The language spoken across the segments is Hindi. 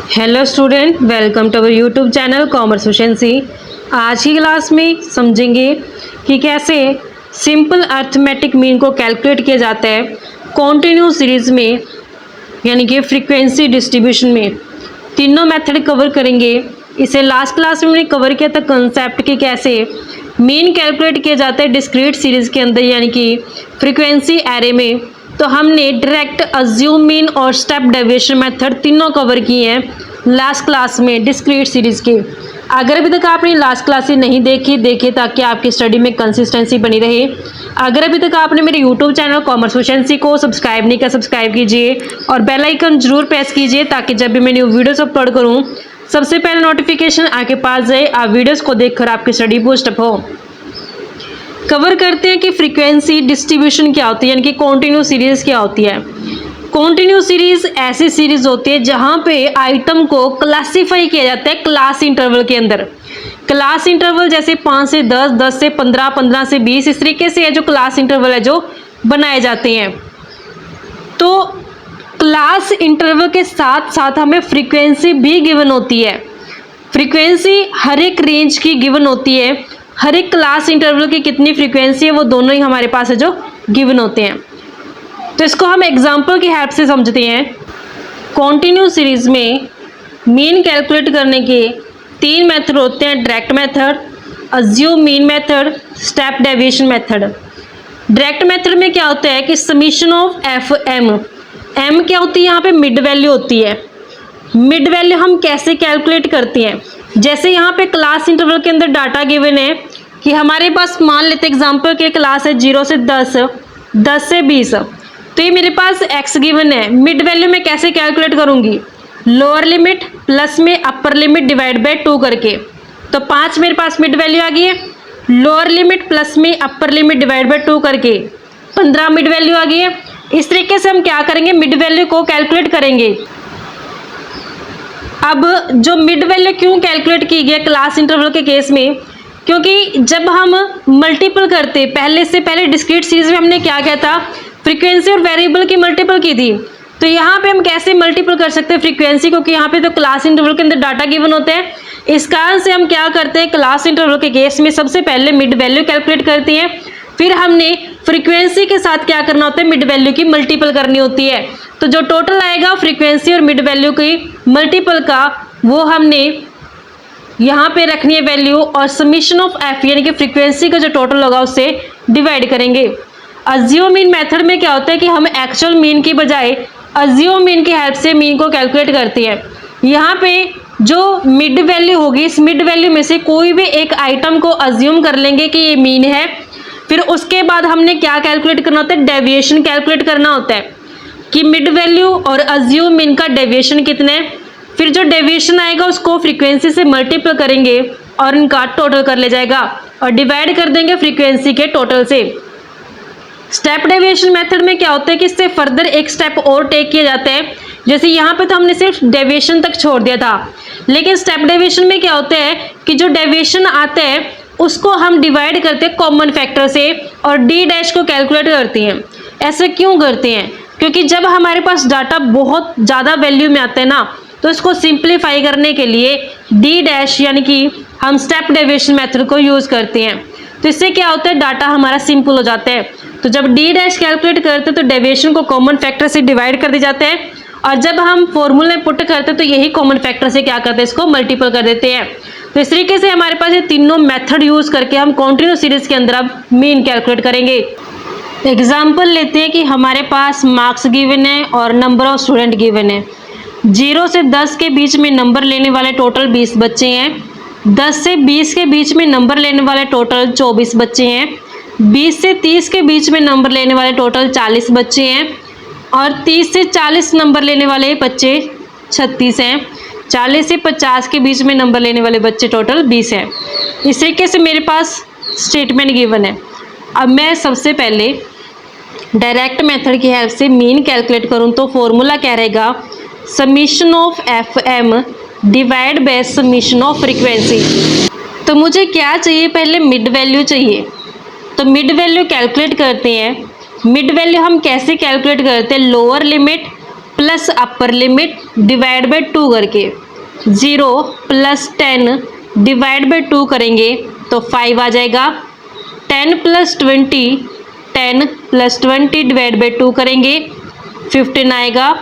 Hello student, welcome to our YouTube channel commerce efficiency. आज की क्लास में समझेंगे कि कैसे सिंपल अर्थमेटिक मीन को कैलकुलेट किया जाता है कॉन्टिन्यूस सीरीज में, यानी कि फ्रीक्वेंसी डिस्ट्रीब्यूशन में। तीनों मेथड कवर करेंगे। इसे लास्ट क्लास में हमने कवर किया था कंसेप्ट कि कैसे मीन कैलकुलेट किया जाता है डिस्क्रीट सीरीज के अंदर, यानी कि फ्रीक्वेंसी एरे में। तो हमने डायरेक्ट अज्यूम मीन और स्टेप डेविएशन मेथड तीनों कवर किए हैं लास्ट क्लास में डिस्क्रीट सीरीज के। अगर अभी तक आपने लास्ट क्लास नहीं देखिए ताकि आपकी स्टडी में कंसिस्टेंसी बनी रहे। अगर अभी तक आपने मेरे यूट्यूब चैनल कॉमर्स एफिशिएंसी को सब्सक्राइब नहीं किया, सब्सक्राइब कीजिए और बेल आइकन जरूर प्रेस कीजिए ताकि जब भी मैं न्यू वीडियोस अपलोड करूं सबसे पहले नोटिफिकेशन आपके पास जाए, आप वीडियोस को देखकर आपकी स्टडी बूस्टअप हो। कवर करते हैं कि फ्रीक्वेंसी डिस्ट्रीब्यूशन क्या होती है, यानी कि कॉन्टिन्यूस सीरीज क्या होती है। कॉन्टिन्यूस सीरीज ऐसी सीरीज होती है जहां पे आइटम को क्लासीफाई किया जाता है क्लास इंटरवल के अंदर। क्लास इंटरवल जैसे 5 से 10, 10 से 15, 15 से 20, इस तरीके से है जो क्लास इंटरवल है जो बनाए जाते हैं। तो क्लास इंटरवल के साथ साथ हमें फ्रीक्वेंसी भी गिवन होती है। फ्रीक्वेंसी हर एक रेंज की गिवन होती है। हर एक क्लास इंटरवल की कितनी फ्रीक्वेंसी है वो दोनों ही हमारे पास है जो गिवन होते हैं। तो इसको हम एग्जांपल की हेल्प से समझते हैं। कॉन्टिन्यूस सीरीज में मीन कैलकुलेट करने के 3 मेथड होते हैं, direct method, assume mean method, step deviation method. Direct method में क्या होता है कि समीशन ऑफ एफ एम क्या होती है, यहाँ पे मिड वैल्यू होती है। मिड वैल्यू हम कैसे कैलकुलेट करते हैं, जैसे यहाँ पे क्लास इंटरवल के अंदर डाटा गिवन है कि हमारे पास मान लेते एग्जांपल के क्लास है 0 से 10, 10 से 20। तो ये मेरे पास x गिवन है। मिड वैल्यू में कैसे कैलकुलेट करूँगी, लोअर लिमिट प्लस में अपर लिमिट डिवाइड बाय 2 करके। तो 5 मेरे पास मिड वैल्यू आ गई है, लोअर लिमिट प्लस में अपर लिमिट डिवाइड बाय 2 करके 15 मिड वैल्यू आ गई है। इस तरीके से हम क्या करेंगे, मिड वैल्यू को कैलकुलेट करेंगे। अब जो मिड वैल्यू क्यों कैलकुलेट की गई क्लास इंटरवल के केस में, क्योंकि जब हम मल्टीपल करते पहले डिस्क्रीट सीरीज में हमने क्या किया था, फ्रीक्वेंसी और वेरिएबल की मल्टीपल की थी। तो यहाँ पे हम कैसे मल्टीपल कर सकते हैं फ्रीक्वेंसी, क्योंकि यहाँ पे तो क्लास इंटरवल के अंदर डाटा गिवन होते हैं। इस कारण से हम क्या करते हैं, क्लास इंटरवल के केस में सबसे पहले मिड वैल्यू कैलकुलेट करते हैं, फिर हमने फ्रीक्वेंसी के साथ क्या करना होता है, मिड वैल्यू की मल्टीपल करनी होती है। तो जो टोटल आएगा फ्रीक्वेंसी और मिड वैल्यू की मल्टीपल का, वो हमने यहाँ पे रखनी है वैल्यू, और समीशन ऑफ एफ यानी कि फ्रीक्वेंसी का जो टोटल होगा उससे डिवाइड करेंगे। अज्यूम मीन मेथड में क्या होता है कि हम एक्चुअल मीन की बजाय अज्यूम मीन की हेल्प से मीन को कैलकुलेट करते हैं। यहाँ पे जो मिड वैल्यू होगी, इस मिड वैल्यू में से कोई भी एक आइटम को अज्यूम कर लेंगे कि ये मीन है। फिर उसके बाद हमने क्या कैलकुलेट करना होता है, डेविएशन कैलकुलेट करना होता है कि मिड वैल्यू और अज्यूम मीन का डेविएशन कितना है। फिर जो डेविएशन आएगा उसको फ्रीक्वेंसी से मल्टीपल करेंगे और इनका टोटल कर ले जाएगा और डिवाइड कर देंगे फ्रीक्वेंसी के टोटल से। स्टेप डेविएशन मेथड में क्या होता है कि इससे फर्दर एक स्टेप और टेक किया जाता है। जैसे यहाँ पे तो हमने सिर्फ डेविएशन तक छोड़ दिया था, लेकिन स्टेप डेविएशन में क्या होता है कि जो डेविएशन आता है उसको हम डिवाइड करते हैं कॉमन फैक्टर से और डी डैश को कैलकुलेट करते हैं। ऐसा क्यों करते हैं, क्योंकि जब हमारे पास डाटा बहुत ज़्यादा वैल्यू में आता है ना, तो इसको सिंप्लीफाई करने के लिए डी डैश यानी कि हम स्टेप डेविएशन मेथड को यूज़ करते हैं। तो इससे क्या होता है, डाटा हमारा सिंपल हो जाता है। तो जब डी डैश कैलकुलेट करते हैं तो डेविएशन को कॉमन फैक्टर से डिवाइड कर दिया जाता है, और जब हम फॉर्मूले में पुट करते हैं तो यही कॉमन फैक्टर से क्या करते हैं, इसको मल्टीपल कर देते हैं। तो इस तरीके से हमारे पास ये तीनों मेथड यूज़ करके हम कॉन्टिन्यूस सीरीज के अंदर अब मीन कैलकुलेट करेंगे। एग्जाम्पल लेते हैं कि हमारे पास मार्क्स गिवन है और नंबर ऑफ स्टूडेंट गिवन है। 0 से 10 के बीच में नंबर लेने वाले टोटल 20 बच्चे हैं। 10 से 20 के बीच में नंबर लेने वाले टोटल 24 बच्चे हैं। 20 से 30 के बीच में नंबर लेने वाले टोटल 40 बच्चे हैं, और 30 से 40 नंबर लेने वाले बच्चे 36 हैं। 40 से 50 के बीच में नंबर लेने वाले बच्चे टोटल 20 हैं। इस तरीके से मेरे पास स्टेटमेंट गिवन है। अब मैं सबसे पहले डायरेक्ट मेथड की हेल्प से मीन कैलकुलेट करूं तो फॉर्मूला क्या रहेगा, summation of F M divide by summation of frequency. तो मुझे क्या चाहिए, पहले मिड वैल्यू चाहिए। तो मिड वैल्यू कैलकुलेट करते हैं। मिड वैल्यू हम कैसे कैलकुलेट करते हैं, lower limit plus upper limit divide by 2 करके 0 प्लस 10 डिवाइड बाय 2 करेंगे तो 5 आ जाएगा। 10 प्लस 20 10 प्लस 20 डिवाइड बाय 2 करेंगे 15 आएगा।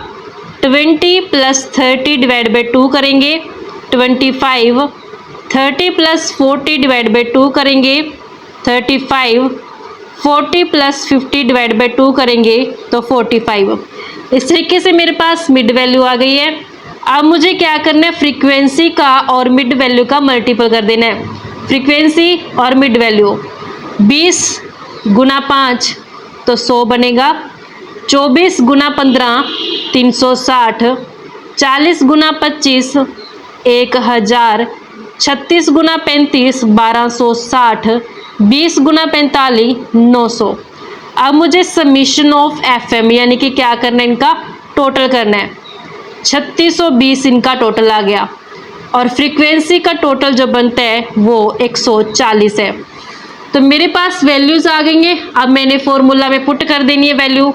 20 प्लस 30 डिवाइड बाय 2 करेंगे 25। 30 प्लस 40 डिवाइड बाय 2 करेंगे 35। 40 प्लस 50 डिवाइड बाय 2 करेंगे तो 45। इस तरीके से मेरे पास मिड वैल्यू आ गई है। अब मुझे क्या करना है, फ्रीक्वेंसी का और मिड वैल्यू का मल्टीपल कर देना है। फ्रीक्वेंसी और मिड वैल्यू 20 गुना 5 तो 100 बनेगा। 24 गुना 15 360। 40 गुना 25 1000। 36 गुना 35 1260। 20 गुना 45 900। अब मुझे समीशन ऑफ FM यानी कि क्या करना है, इनका टोटल करना है। 3620 इनका टोटल आ गया और फ्रीक्वेंसी का टोटल जो बनता है वो 140 है। तो मेरे पास वैल्यूज़ आ गई हैं। अब मैंने फॉर्मूला में पुट कर देनी है वैल्यू।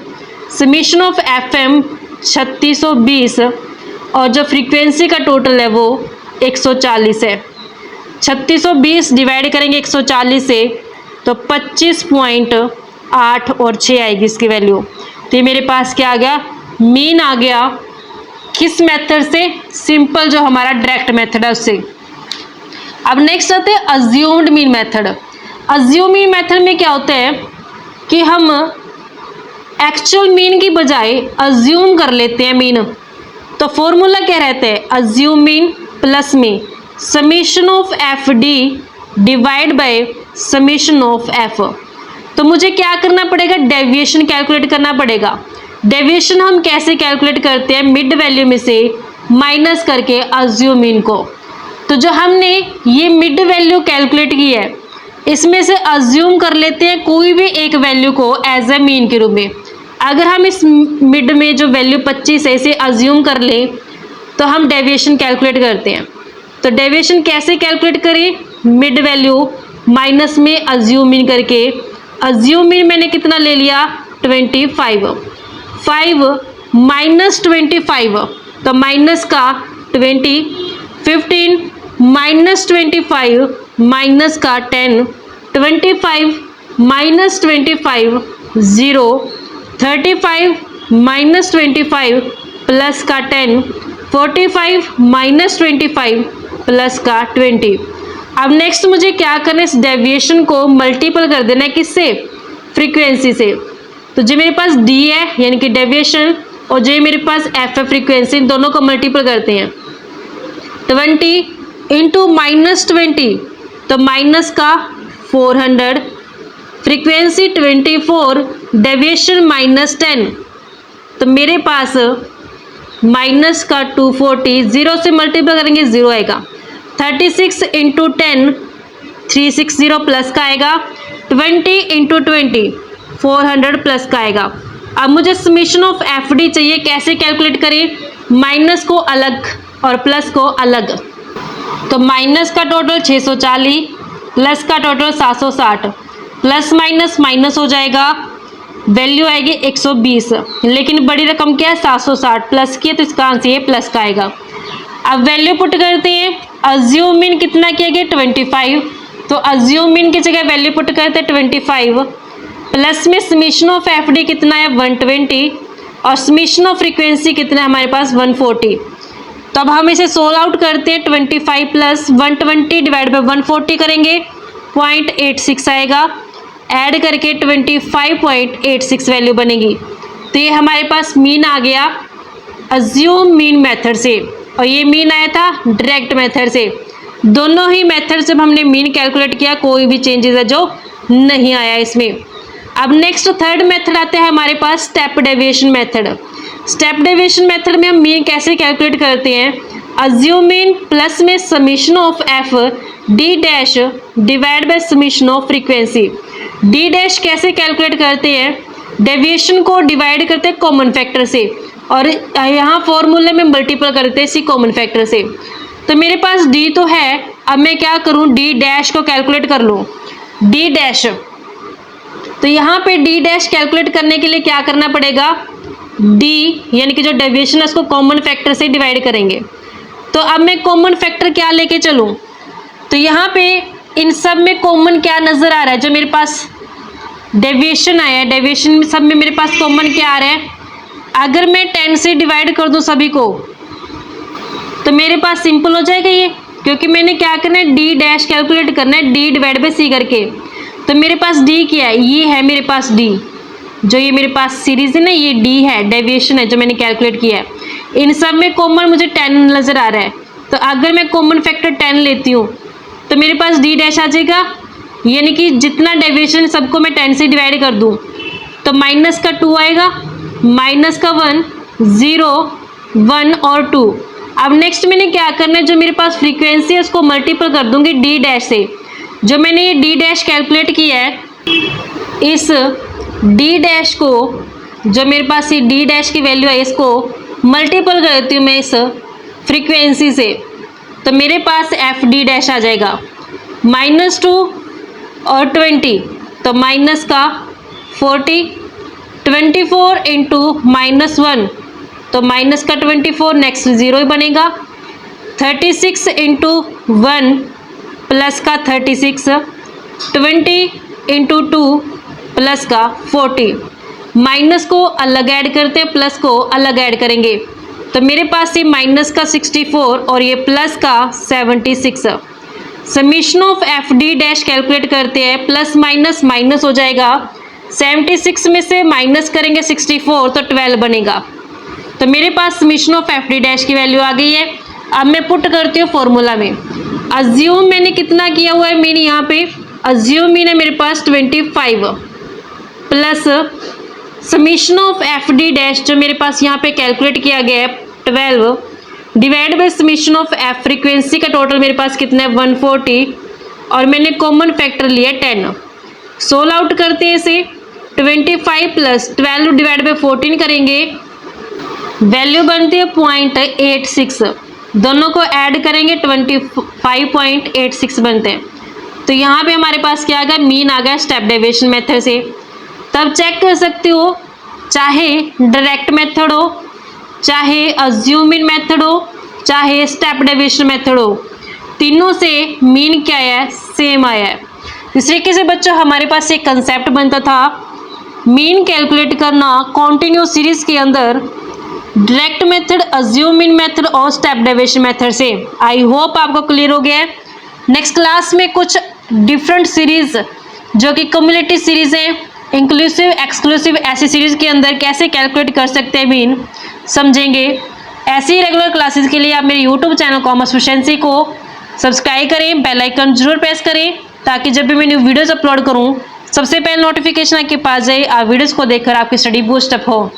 समीशन ऑफ FM 3620 और जो फ्रीक्वेंसी का टोटल है वो 140 है। 3620 डिवाइड करेंगे 140 से तो 25.8 और 6 आएगी इसकी वैल्यू। तो ये मेरे पास क्या आ गया, मीन आ गया। किस मेथड से, सिंपल जो हमारा डायरेक्ट मेथड है उससे। अब नेक्स्ट आते हैं assumed mean method. Assume mean method में क्या होता है कि हम एक्चुअल मीन की बजाय अज्यूम कर लेते हैं मीन। तो फॉर्मूला क्या रहता है, अज्यूम मीन प्लस में summation of FD divide by summation of F। तो मुझे क्या करना पड़ेगा, डेविएशन कैलकुलेट करना पड़ेगा। डेविएशन हम कैसे कैलकुलेट करते हैं, मिड वैल्यू में से माइनस करके अज्यूम मीन को। तो जो हमने ये मिड वैल्यू कैलकुलेट की है इसमें से अज्यूम कर लेते हैं कोई भी एक वैल्यू को एज ए मीन के रूप में। अगर हम इस मिड में जो वैल्यू 25 है इसे अज्यूम कर लें तो हम डेविएशन कैलकुलेट करते हैं। तो डेविएशन कैसे कैलकुलेट करें, मिड वैल्यू माइनस में अज्यूम मीन करके। अज्यूम मीन मैंने कितना ले लिया 25। 5 माइनस 25 तो माइनस का 20। 15 माइनस 25 माइनस का 10। 25 माइनस 25 0। 35 माइनस 25 प्लस का 10। 45 माइनस 25 प्लस का 20। अब नेक्स्ट मुझे क्या करना है, इस डेविएशन को मल्टीपल कर देना है किससे, फ्रीक्वेंसी से। तो जो मेरे पास D है यानी कि डेविएशन और जो मेरे पास F है फ्रीक्वेंसी, इन दोनों को मल्टीपल करते हैं। 20 इंटू माइनस 20 तो माइनस का 400। फ्रीक्वेंसी 24 डेविएशन माइनस 10 तो मेरे पास माइनस का 240। 0 से मल्टीपल करेंगे 0 आएगा। 36 इंटू 10 360 प्लस का आएगा। 20 इंटू 20 400 प्लस का आएगा। अब मुझे समीशन ऑफ FD चाहिए, कैसे कैलकुलेट करें, माइनस को अलग और प्लस को अलग। तो माइनस का टोटल 640 प्लस का टोटल 760, प्लस माइनस माइनस हो जाएगा, वैल्यू आएगी 120। लेकिन बड़ी रकम क्या है 760, प्लस की है तो इसका आंसर ये प्लस का आएगा। अब वैल्यू पुट करते हैं। अज्यूम मीन कितना किया गया 25, तो अज्यूम मीन की जगह वैल्यू पुट करते हैं 25। प्लस में समीशन ऑफ FD कितना है 120 और समीशन ऑफ फ्रीक्वेंसी कितना है हमारे पास 140। तो अब हम इसे सोल्व आउट करते हैं। 25 प्लस 120 डिवाइड बाई 140 करेंगे 0.86 आएगा। ऐड करके 25.86 वैल्यू बनेगी। तो ये हमारे पास मीन आ गया अज्यूम मीन मेथड से और ये मीन आया था डायरेक्ट मेथड से। दोनों ही मेथड से हमने मीन कैलकुलेट किया, कोई भी चेंजेस है जो नहीं आया इसमें। अब नेक्स्ट थर्ड मेथड आता है हमारे पास step deviation method. Step deviation method में हम मीन कैसे कैलकुलेट करते हैं, अज्यूम मीन प्लस में summation of F D dash divide by summation of frequency. D dash कैसे कैलकुलेट करते हैं, डेविएशन को डिवाइड करते हैं कॉमन फैक्टर से और यहाँ फॉर्मूले में मल्टीपल करते हैं इसी कॉमन फैक्टर से। तो मेरे पास D तो है, अब मैं क्या करूँ D डैश को कैलकुलेट कर लूँ। D डैश, तो यहाँ पे D डैश कैलकुलेट करने के लिए क्या करना पड़ेगा, डी यानी कि जो डेविएशन है उसको कॉमन फैक्टर से डिवाइड करेंगे। तो अब मैं कॉमन फैक्टर क्या लेके चलूँ, तो यहाँ पे इन सब में कॉमन क्या नज़र आ रहा है, जो मेरे पास डेविएशन आया है, डेविएशन सब में मेरे पास कॉमन क्या आ रहा है। अगर मैं 10 से डिवाइड कर दूँ सभी को तो मेरे पास सिंपल हो जाएगा ये, क्योंकि मैंने क्या करना है, डी डैश कैलकुलेट करना है, डी डिवाइड बाई सी करके। तो मेरे पास डी क्या है, ये है मेरे पास डी, जो ये मेरे पास सीरीज है ना, ये डी है, डेविएशन है जो मैंने कैलकुलेट किया है। इन सब में कॉमन मुझे 10 नज़र आ रहा है, तो अगर मैं कॉमन फैक्टर 10 लेती हूँ तो मेरे पास डी डैश आ जाएगा, यानी कि जितना डेविएशन सबको मैं 10 से डिवाइड कर दूँ तो माइनस का 2 आएगा, माइनस का 1, 0, 1 और 2। अब नेक्स्ट मैंने क्या करना है, जो मेरे पास फ्रीक्वेंसी है उसको मल्टीपल कर दूंगी डी डैश से। जो मैंने ये डी डैश कैलकुलेट किया है, इस डी डैश को, जो मेरे पास ये डी डैश की वैल्यू है, इसको मल्टीपल कर देती हूँ मैं इस फ्रीक्वेंसी से, तो मेरे पास एफ डी डैश आ जाएगा। -2 और 20 तो माइनस का 40, 24 इंटू -1 तो माइनस का 24, नेक्स्ट 0 ही बनेगा। 36 इंटू 1 प्लस का 36, 20 इंटू 2 प्लस का 40। माइनस को अलग ऐड करते हैं, प्लस को अलग ऐड करेंगे, तो मेरे पास ये माइनस का 64 और ये प्लस का 76। Summation of F D dash calculate करते हैं, प्लस माइनस माइनस हो जाएगा, 76 में से माइनस करेंगे 64 तो 12 बनेगा। तो मेरे पास summation of F D dash की वैल्यू आ गई है। अब मैं पुट करती हूँ फॉर्मूला में। अज्यूम मैंने कितना किया हुआ है, मीन यहाँ पे अज्यूम मीन है मेरे पास 25 plus summation of F D dash जो मेरे पास यहाँ पे कैलकुलेट किया गया है 12 divide by summation of F frequency का टोटल मेरे पास कितना है 140 और मैंने कॉमन फैक्टर लिया 10। सोल्व आउट करते हैं इसे, 25 प्लस 12 डिवाइड बाई 14 करेंगे, वैल्यू बनती है 0.86, दोनों को ऐड करेंगे 25.86 बनते हैं। तो यहाँ पे हमारे पास क्या आ गया, मीन आ गया स्टेप डेविएशन मेथड से। तब चेक कर सकते हो, चाहे डायरेक्ट मेथड हो, चाहे अज्यूमिंग मेथड हो, चाहे स्टेप डेविएशन मेथड हो, तीनों से मीन क्या आया है, सेम आया है। इस तरीके से बच्चों हमारे पास एक कंसेप्ट बनता था मीन कैलकुलेट करना कॉन्टिन्यूस सीरीज के अंदर डायरेक्ट मेथड, अज्यूमिंग मेथड और स्टेप डेविएशन मेथड से। आई होप आपको क्लियर हो गया है। नेक्स्ट क्लास में कुछ डिफरेंट सीरीज जो कि कम्युलेटिव सीरीज है, इंक्लूसिव एक्सक्लूसिव, ऐसी सीरीज के अंदर कैसे कैलकुलेट कर सकते हैं मीन समझेंगे। ऐसी रेगुलर क्लासेस के लिए आप मेरे यूट्यूब चैनल कॉमर्स प्रोफिशिएंसी को सब्सक्राइब करें, बेल आइकन जरूर प्रेस करें ताकि जब भी मैं न्यू वीडियोज़ अपलोड करूं सबसे पहले नोटिफिकेशन आपके पास जाए, आप वीडियोज़ को देखकर आपकी स्टडी बूस्ट अप हो।